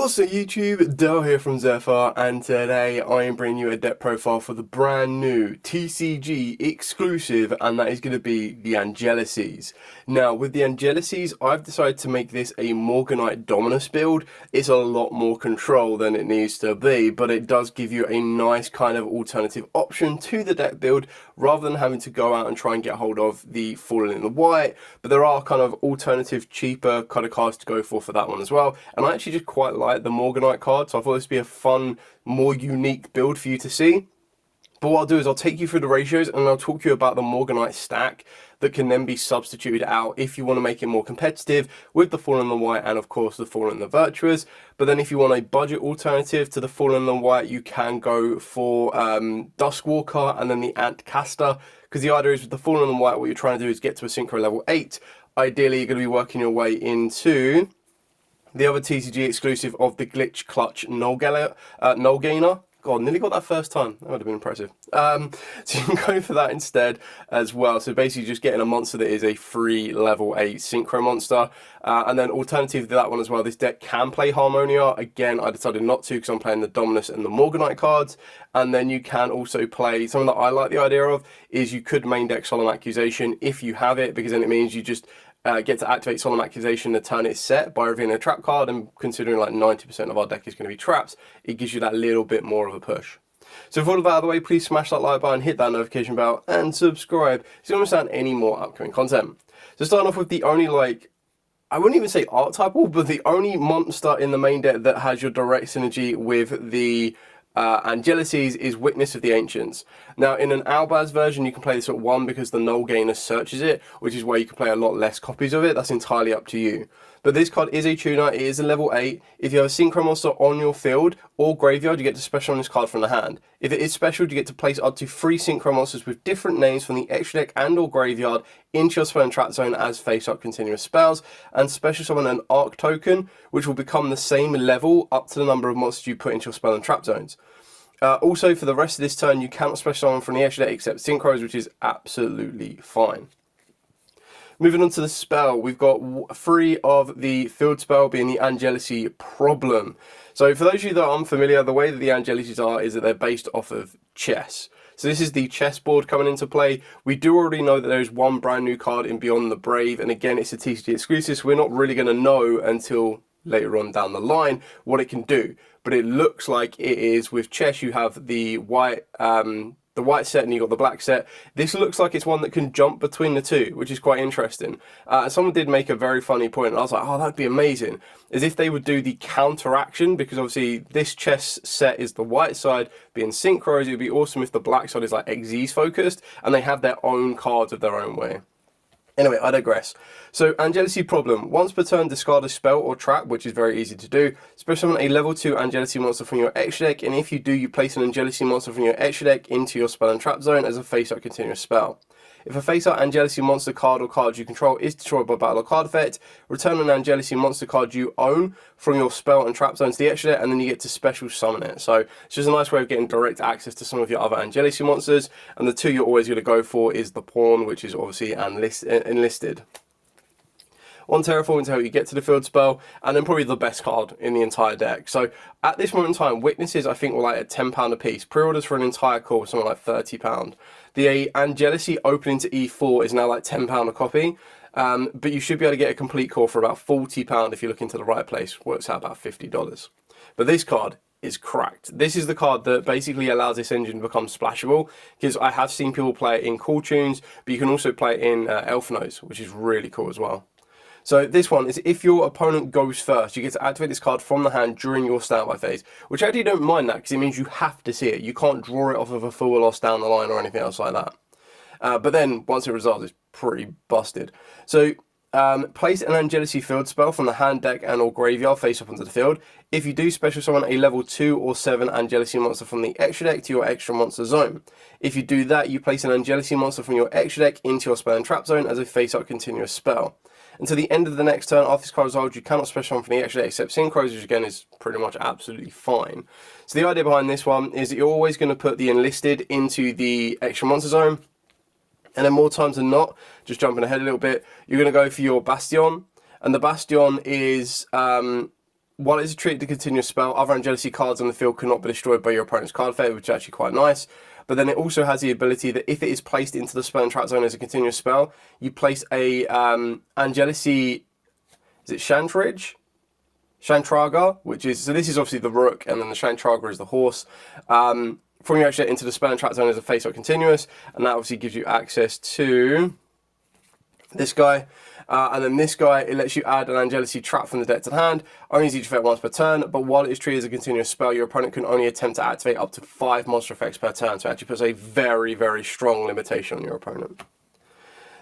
What's up YouTube, Dell here from Zephyr, and today I am bringing you a deck profile for the brand new TCG exclusive, and that is going to be the Angelices. Now with the Angelices, I've decided to make this a Morganite Dominus build. It's a lot more control than it needs to be, but it does give you a nice kind of alternative option to the deck build, rather than having to go out and try and get hold of the Fallen in the White. But there are kind of alternative, cheaper kind of cards to go for that one as well, and I actually just quite like the Morganite card, so I thought this would be a fun, more unique build for you to see. But what I'll do is I'll take you through the ratios and I'll talk to you about the Morganite stack that can then be substituted out if you want to make it more competitive with the Fallen in the White and of course the Fallen in the Virtuous. But then if you want a budget alternative to the Fallen in the White, you can go for Duskwalker and then the Antcaster, because the idea is with the Fallen in the White, what you're trying to do is get to a Synchro level 8. Ideally you're going to be working your way into the other TCG exclusive of the Glitch Clutch Null Gainer. God, nearly got that first time. That would have been impressive. So you can go for that instead as well. So basically just getting a monster that is a free level 8 Synchro monster. And then alternative to that one as well, this deck can play Harmonia. Again, I decided not to because I'm playing the Dominus and the Morganite cards. And then you can also play, something that I like the idea of, is you could main deck Solemn Accusation if you have it, because then it means you just get to activate Solemn Accusation the turn it's set by revealing a trap card, and considering like 90% of our deck is going to be traps, it gives you that little bit more of a push. So with all of that out of the way, please smash that like button, hit that notification bell, and subscribe so you don't miss out on any more upcoming content. So starting off with the only, like, I wouldn't even say archetypal, but the only monster in the main deck that has your direct synergy with the Angelices is Witness of the Ancients. Now in an Albaz version you can play this at 1 because the Null Gainer searches it, which is where you can play a lot less copies of it. That's entirely up to you. But this card is a tuner, it is a level 8. If you have a Synchro monster on your field or graveyard, you get to special on this card from the hand. If it is special, you get to place up to 3 Synchro monsters with different names from the extra deck and or graveyard into your spell and trap zone as face-up continuous spells, and special summon an Arc token, which will become the same level up to the number of monsters you put into your spell and trap zones. Also, for the rest of this turn, you cannot special summon from the extra deck except Synchros, which is absolutely fine. Moving on to the spell, we've got 3 of the field spell being the Angelechy Problem. So for those of you that are unfamiliar, the way that the Angelices are is that they're based off of chess. So this is the chessboard coming into play. We do already know that there is one brand new card in Beyond the Brave, and again it's a TCG exclusive, so we're not really going to know until later on down the line what it can do. But it looks like it is, with chess you have the white set and you got the black set. This looks like it's one that can jump between the two, which is quite interesting. Someone did make a very funny point, and I was like, oh, that'd be amazing, as if they would do the counteraction, because obviously this chess set is the white side being synchros. It would be awesome if the black side is like Xyz focused and they have their own cards of their own way. Anyway, I digress. So, Angelechy Problem. Once per turn, discard a spell or trap, which is very easy to do. Special summon a level 2 Angelechy monster from your extra deck, and if you do, you place an Angelechy monster from your extra deck into your spell and trap zone as a face-up continuous spell. If a face-up Angelechy monster card or cards you control is destroyed by battle or card effect, return an Angelechy monster card you own from your spell and trap zone to the extra deck, and then you get to special summon it. So it's just a nice way of getting direct access to some of your other Angelechy monsters, and the 2 you're always going to go for is the Pawn, which is obviously enlisted. 1 Terraforming to help you get to the field spell, and then probably the best card in the entire deck. So at this moment in time, Witnesses I think were like at £10 a piece. Pre-orders for an entire core, something like £30. The Angelechy opening to E4 is now like £10 a copy, but you should be able to get a complete core for about £40 if you look into the right place. Works out about $50. But this card is cracked. This is the card that basically allows this engine to become splashable, because I have seen people play it in Cool Tunes, but you can also play it in Elf Nose, which is really cool as well. So this one is, if your opponent goes first, you get to activate this card from the hand during your standby phase, which I actually don't mind that, because it means you have to see it. You can't draw it off of a full loss down the line or anything else like that. But then, once it resolves, it's pretty busted. So, place an Angelechy field spell from the hand, deck, and or graveyard face up onto the field. If you do, special summon a level 2 or 7 Angelechy monster from the extra deck to your extra monster zone. If you do that, you place an Angelechy monster from your extra deck into your spell and trap zone as a face-up continuous spell. Until the end of the next turn, after this card resolves, you cannot special summon from the extra deck except Synchros, which again is pretty much absolutely fine. So the idea behind this one is that you're always going to put the enlisted into the extra monster zone, and then more times than not, just jumping ahead a little bit, you're going to go for your Bastion, and the Bastion is while it's treated as a continuous spell, other Angelechy cards on the field cannot be destroyed by your opponent's card phase, which is actually quite nice. But then it also has the ability that if it is placed into the spell and trap zone as a continuous spell, you place a Angelechy, is it Shantraga, which is, so this is obviously the rook, and then the Shantraga is the horse. From your action into the spell and trap zone as a face-up continuous, and that obviously gives you access to this guy. And then this guy, it lets you add an Angelechy trap from the deck to the hand. Only uses each effect once per turn, but while it is treated as a continuous spell, your opponent can only attempt to activate up to 5 monster effects per turn. So it actually puts a very, very strong limitation on your opponent.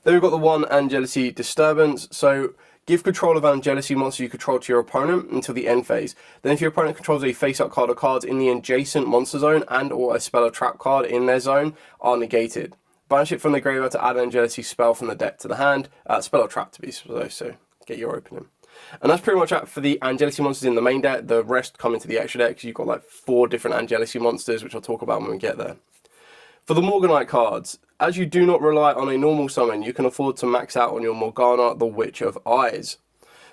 Then we've got the one Angelechy Disturbance. So give control of Angelechy monster you control to your opponent until the end phase. Then if your opponent controls a face-up card or cards in the adjacent monster zone and or a spell or trap card in their zone are negated. Banish it from the graveyard to add an Angelechy spell from the deck to the hand. Spell or trap to be specific, so get your opening. And that's pretty much it for the Angelechy monsters in the main deck. The rest come into the extra deck, because you've got like 4 different Angelechy monsters, which I'll talk about when we get there. For the Morganite cards, as you do not rely on a normal summon, you can afford to max out on your Morgana, the Witch of Eyes.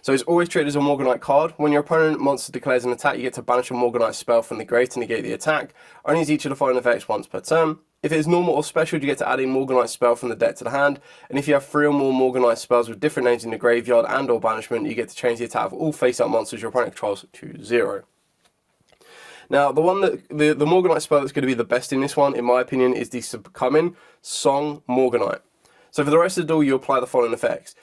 So it's always treated as a Morganite card. When your opponent monster declares an attack, you get to banish a Morganite spell from the grave to negate the attack. Only use each of the following effects once per turn. If it is normal or special, you get to add a Morganite spell from the deck to the hand. And if you have 3 or more Morganite spells with different names in the graveyard and or banishment, you get to change the attack of all face-up monsters your opponent controls to 0. Now, the one that the Morganite spell that's going to be the best in this one, in my opinion, is the Succumbing Song Morganite. So for the rest of the duel, you apply the following effects.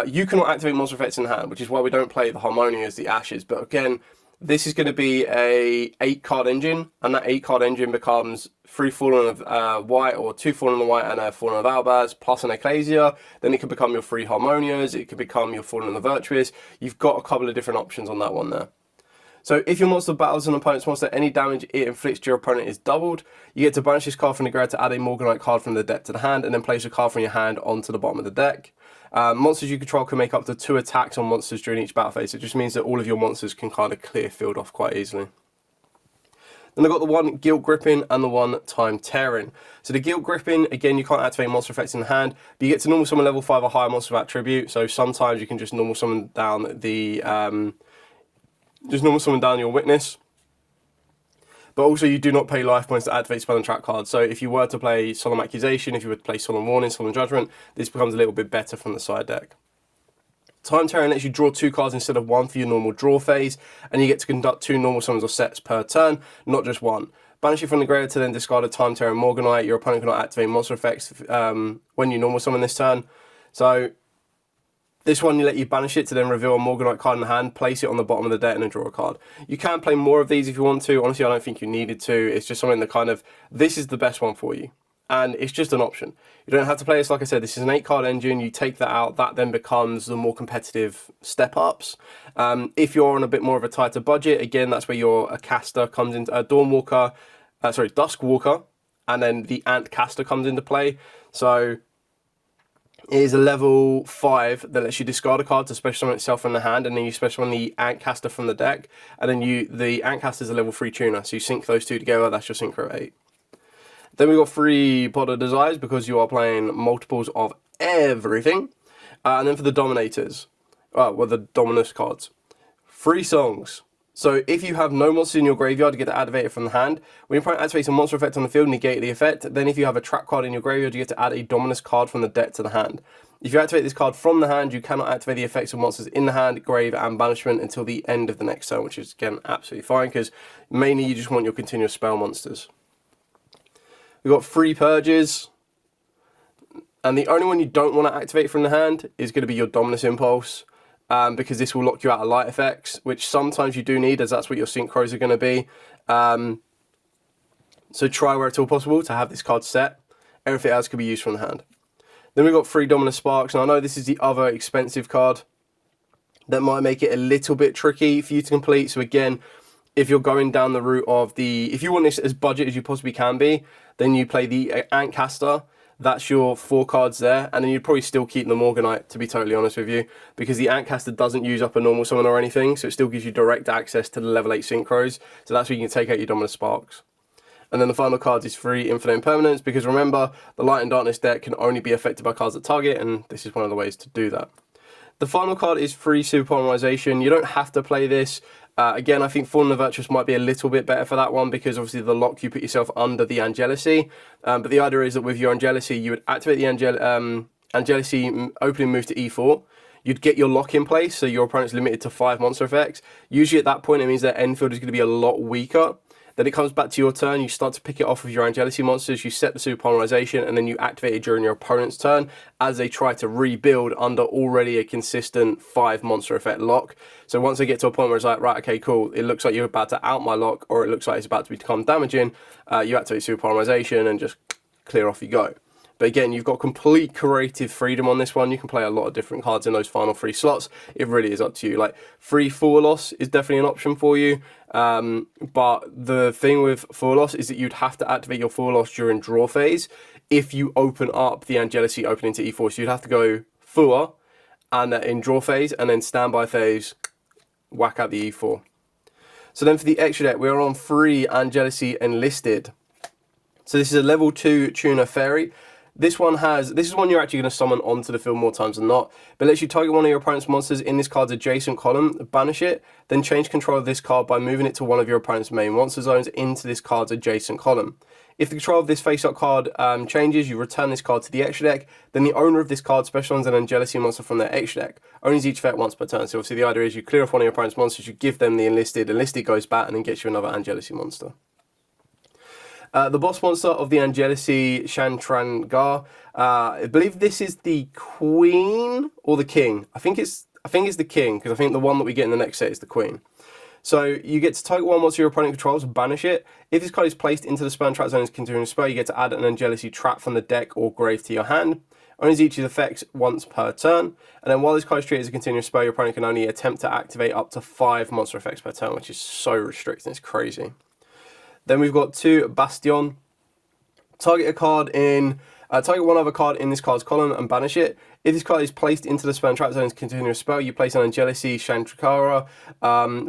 You cannot activate monster effects in hand, which is why we don't play the Harmonias, the Ashes. But again, this is going to be a 8-card engine, and that 8-card engine becomes 3 Fallen of White, or 2 Fallen of White and a Fallen of Albaz, plus an Ecclesia. Then it can become your 3 Harmonias, it can become your Fallen of the Virtuous. You've got a couple of different options on that one there. So if your monster battles an opponent's monster, any damage it inflicts to your opponent is doubled. You get to banish this card from the graveyard to add a Morganite card from the deck to the hand, and then place a card from your hand onto the bottom of the deck. Monsters you control can make up to 2 attacks on monsters during each battle phase. It just means that all of your monsters can kind of clear field off quite easily. Then I've got the one Guilt Gripping and the one Time Tearing. So the Guilt Gripping, again, you can't activate monster effects in the hand, but you get to normal summon level 5 or higher monster of attribute. So sometimes you can just normal summon down the your Witness. But also you do not pay life points to activate spell and trap cards. So if you were to play Solemn Accusation, if you were to play Solemn Warning, Solemn Judgment, this becomes a little bit better from the side deck. Time Tearing lets you draw 2 cards instead of 1 for your normal draw phase, and you get to conduct 2 normal summons or sets per turn, not just 1. Banish it from the graveyard to then discard a Time Tearing Morganite. Your opponent cannot activate monster effects when you normal summon this turn. So this one, you let you banish it to then reveal a Morganite card in the hand, place it on the bottom of the deck, and then draw a card. You can play more of these if you want to. Honestly, I don't think you needed to. It's just something that kind of, this is the best one for you. And it's just an option. You don't have to play this. Like I said, this is an 8-card engine. You take that out. That then becomes the more competitive step-ups. If you're on a bit more of a tighter budget, again, that's where your caster comes into, Duskwalker, and then the Ant Caster comes into play. So it is a level 5 that lets you discard a card to special summon itself from the hand, and then you special summon the Ant Caster from the deck, and then the Ant Caster is a level 3 tuner, so you sync those 2 together. That's your Synchro 8. Then we've got 3 Pot of Desires, because you are playing multiples of everything. And then for the Dominators, the Dominus cards, 3 songs. So if you have no monsters in your graveyard, you get to activate it from the hand. When your opponent activates a monster effect on the field, negate the effect. Then if you have a trap card in your graveyard, you get to add a Dominus card from the deck to the hand. If you activate this card from the hand, you cannot activate the effects of monsters in the hand, grave, and banishment until the end of the next turn, which is, again, absolutely fine, because mainly you just want your continuous spell monsters. We've got 3 Purges, and the only one you don't want to activate from the hand is going to be your Dominus Impulse, because this will lock you out of light effects, which sometimes you do need, as that's what your synchros are going to be. So try where at all possible to have this card set. Everything else can be used from the hand. Then we've got 3 Dominus Sparks, and I know this is the other expensive card that might make it a little bit tricky for you to complete. So again, if you're going down the route of if you want this as budget as you possibly can be, then you play the Ant Caster. That's your 4 cards there, and then you'd probably still keep the Morganite, to be totally honest with you, because the Ant Caster doesn't use up a normal summon or anything, so it still gives you direct access to the level 8 synchros, so that's where you can take out your Dominus Sparks. And then the final card is 3 Infinite Impermanence, because remember, the Light and Darkness deck can only be affected by cards that target, and this is one of the ways to do that. The final card is 3 Superpolymerization. You don't have to play this. Again, I think Fallen the Virtuous might be a little bit better for that one because obviously the lock, you put yourself under the Angelechy. But the idea is that with your Angelechy, you would activate the Angelechy opening move to E4. You'd get your lock in place, so your opponent's limited to 5 monster effects. Usually at that point, it means their end field is going to be a lot weaker. Then it comes back to your turn, you start to pick it off of your Angelechy monsters, you set the super polymerization, and then you activate it during your opponent's turn as they try to rebuild under already a consistent 5 monster effect lock. So once they get to a point where it's like, right, okay, cool, it looks like you're about to out my lock, or it looks like it's about to become damaging, you activate super polymerization and just clear off you go. But again, you've got complete creative freedom on this one. You can play a lot of different cards in those final 3 slots. It really is up to you. Like, free Full Loss is definitely an option for you. But the thing with Full Loss is that you'd have to activate your Full Loss during draw phase if you open up the Angelechy opening to E4. So you'd have to go Full and in draw phase, and then standby phase, whack out the E4. So then for the extra deck, we're on 3 Angelechy Enlisted. So this is a level 2 Tuner Fairy. This is one you're actually going to summon onto the field more times than not, but lets you target one of your opponent's monsters in this card's adjacent column, banish it, then change control of this card by moving it to one of your opponent's main monster zones into this card's adjacent column. If the control of this face-up card changes, you return this card to the extra deck, then the owner of this card specializes an Angelechy monster from their extra deck. Owns each effect once per turn, so obviously the idea is you clear off one of your opponent's monsters, you give them the Enlisted goes back and then gets you another Angelechy monster. The boss monster of the Angelechy, Shantrangar. I believe this is the queen or the king. I think it's the king, because I think the one that we get in the next set is the queen. So you get to target one monster your opponent controls, banish it. If this card is placed into the spell and trap zone as a continuous spell, you get to add an Angelechy trap from the deck or grave to your hand. Owns each of the effects once per turn. And then while this card is treated as a continuous spell, your opponent can only attempt to activate up to 5 monster effects per turn, which is so restricting, it's crazy. Then we've got 2 Bastion. Target one other card in this card's column and banish it. If this card is placed into the spell and trap zone as a continuous spell, you place an Angelechy Shantrangar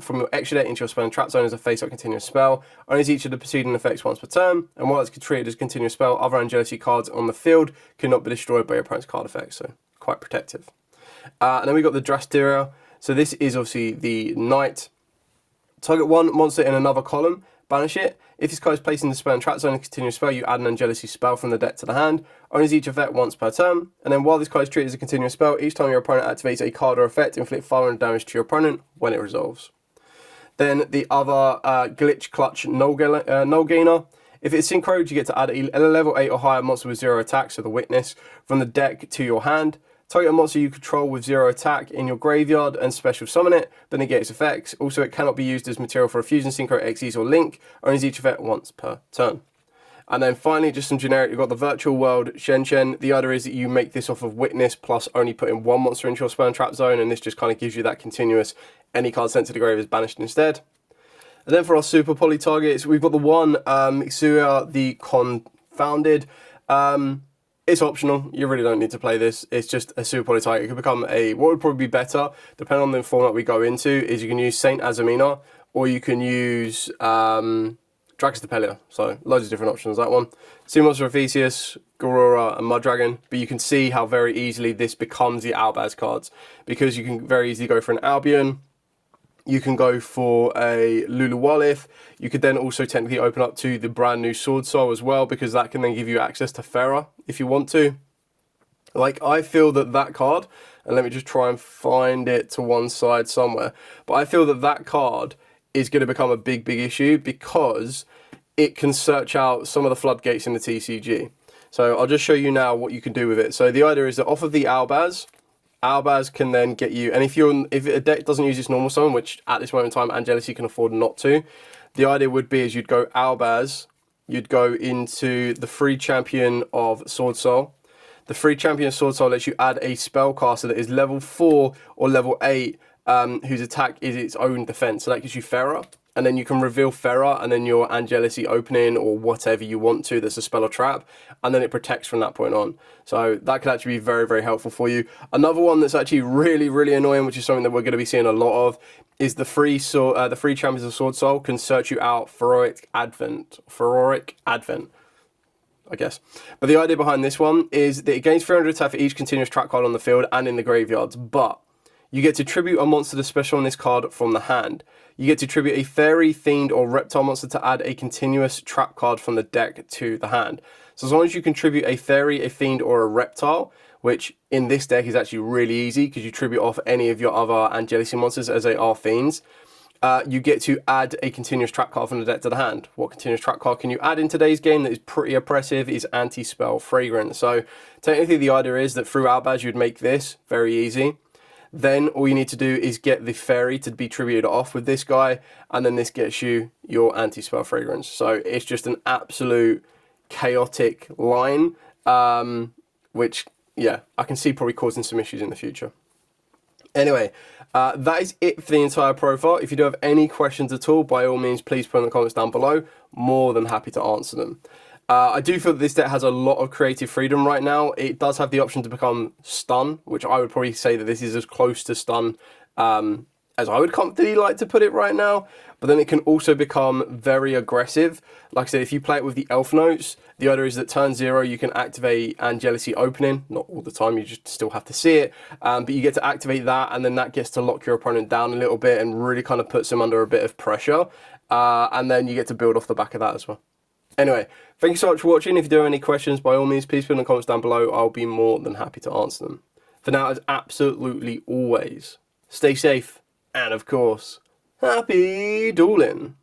from your extra deck into your spell and trap zone as a face-up continuous spell. Owns each of the preceding effects once per turn, and while it's treated as a continuous spell, other Angelechy cards on the field cannot be destroyed by your opponent's card effects, so quite protective. And then we've got the Drasteria. So this is obviously the Knight. Target one monster in another column, banish it. If this card is placed in the spell and trap zone and continuous spell, you add an Angelechy spell from the deck to the hand. Owns each effect once per turn. And then while this card is treated as a continuous spell, each time your opponent activates a card or effect, inflict 500 damage to your opponent when it resolves. Then the other Glitch Clutch Null Gainer. If it's synchroed, you get to add a level 8 or higher monster with 0 attack, so the Witness, from the deck to your hand. Target a monster you control with 0 attack in your graveyard and special summon it, then negate its effects. Also, it cannot be used as material for a Fusion, Synchro, Xyz, or Link. Owns each effect once per turn. And then finally, just some generic, you've got the Virtual World Shen. The idea is that you make this off of Witness plus only putting one monster into your spell and trap zone, and this just kind of gives you that continuous, any card sent to the grave is banished instead. And then for our super poly targets, we've got the one Yugioh the Confounded. It's optional, you really don't need to play this, it's just a super poly target. It could become what would probably be better, depending on the format we go into, is you can use Saint Azamina, or you can use Drax Depelia, so loads of different options, that one. Sea Monster of Theseus, Gorora, and Mud Dragon, but you can see how very easily this becomes the Albaz cards, because you can very easily go for an Albion, you can go for a Luluwalith. You could then also technically open up to the brand new Sword Soul as well, because that can then give you access to Farah if you want to. Like, I feel that that card, and let me just try and find it to one side somewhere, but I feel that that card is going to become a big, big issue because it can search out some of the floodgates in the TCG. So I'll just show you now what you can do with it. So the idea is that off of the Albaz can then get you, and if a deck doesn't use its normal summon, which at this moment in time Angelechy can afford not to, the idea would be is you'd go Albaz, you'd go into the free champion of Sword Soul. The free champion of Sword Soul lets you add a spellcaster that is level 4 or level 8, whose attack is its own defense. So that gives you Farah, and then you can reveal Farah and then your Angelechy opening or whatever you want to that's a spell or trap, and then it protects from that point on. So that could actually be very, very helpful for you. Another one that's actually really, really annoying, which is something that we're going to be seeing a lot of, is the free champions of Sword Soul can search you out Feroric Advent, I guess. But the idea behind this one is that it gains 300 attack for each continuous trap card on the field and in the graveyards, but You get to tribute a monster to special on this card from the hand. You get to tribute a fairy, fiend, or reptile monster to add a continuous trap card from the deck to the hand. So as long as you contribute a fairy, a fiend, or a reptile, which in this deck is actually really easy because you tribute off any of your other Angelechy monsters as they are fiends, you get to add a continuous trap card from the deck to the hand. What continuous trap card can you add in today's game that is pretty oppressive is Anti-Spell Fragrance. So technically the idea is that through Albaz you'd make this very easy. Then all you need to do is get the fairy to be tributed off with this guy, and then this gets you your Anti-Spell Fragrance. So it's just an absolute chaotic line, which, yeah, I can see probably causing some issues in the future. Anyway, that is it for the entire profile. If you do have any questions at all, by all means, please put in the comments down below. More than happy to answer them. I do feel that this deck has a lot of creative freedom right now. It does have the option to become stun, which I would probably say that this is as close to stun as I would comfortably like to put it right now. But then it can also become very aggressive. Like I said, if you play it with the elf notes, the idea is that turn 0 you can activate Angelechy opening. Not all the time, you just still have to see it. But you get to activate that, and then that gets to lock your opponent down a little bit and really kind of puts him under a bit of pressure. And then you get to build off the back of that as well. Anyway, thank you so much for watching. If you do have any questions, by all means, please put in the comments down below. I'll be more than happy to answer them. For now, as absolutely always, stay safe, and of course, happy dueling.